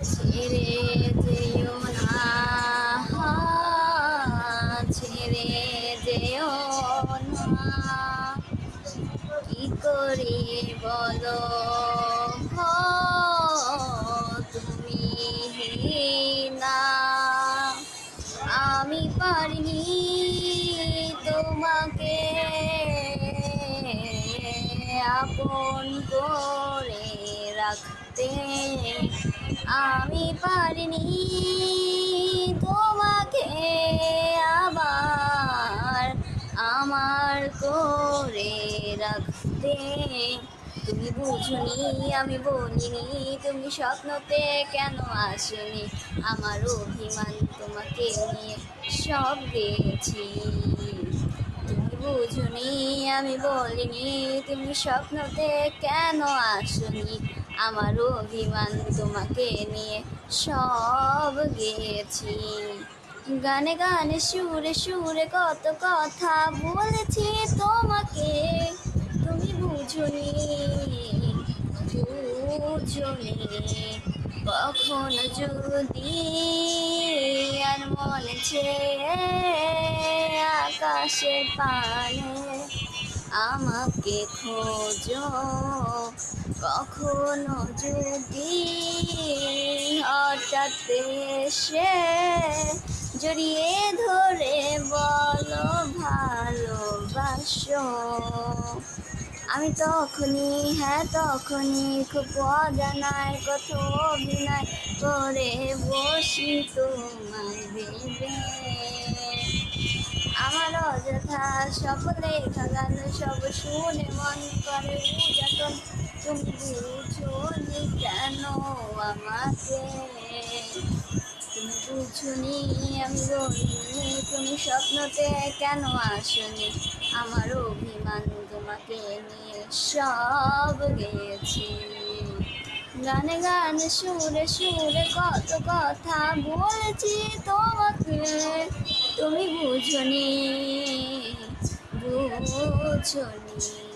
ছেড়ে যেও না, ছেড়ে যেও না, কি করে বলো তুমি না, আমি পারিনি তোমাকে আপন করে রাখতে, আমি পারিনি তোমাকে আবার আমার করে রাখতে। তুমি বুঝনি আমি বলিনি, তুমি স্বপ্নতে কেন আসনি, আমার অভিমান তোমাকে নিয়ে সব গেছি। তুমি বুঝনি আমি বলিনি, তুমি স্বপ্নতে কেন আসনি, আমার অভিমান তোমাকে নিয়ে সব গেছি। গানে গানে সুরে সুরে কত কথা বলেছি তোমাকে, তুমি বুঝনি বুঝনি। কখনো যদি আর মনে ছেয়ে আকাশের পানে আমাকে খোঁজো, কখনো যদি হঠাৎ এসে জড়িয়ে ধরে বলো ভালোবাসো, আমি তখনই হ্যাঁ তখনই খুব অজানায় কত অভিনয় করে বসি তোমায় ভেবে। আমার অযথা সব লেখা গান সব শুনে মন করে উজাতন, তুমি বুঝোনি কেন আমাকে, তুমি বুঝুনি আমি বলিনি, তুমি স্বপ্নতে কেন আসনি, আমার অভিমান তোমাকে নিয়ে সব গেছি। গানে গানে সুরে সুরে কত কথা বলেছি তোমাকে, তুমি বুঝনি বুঝনি।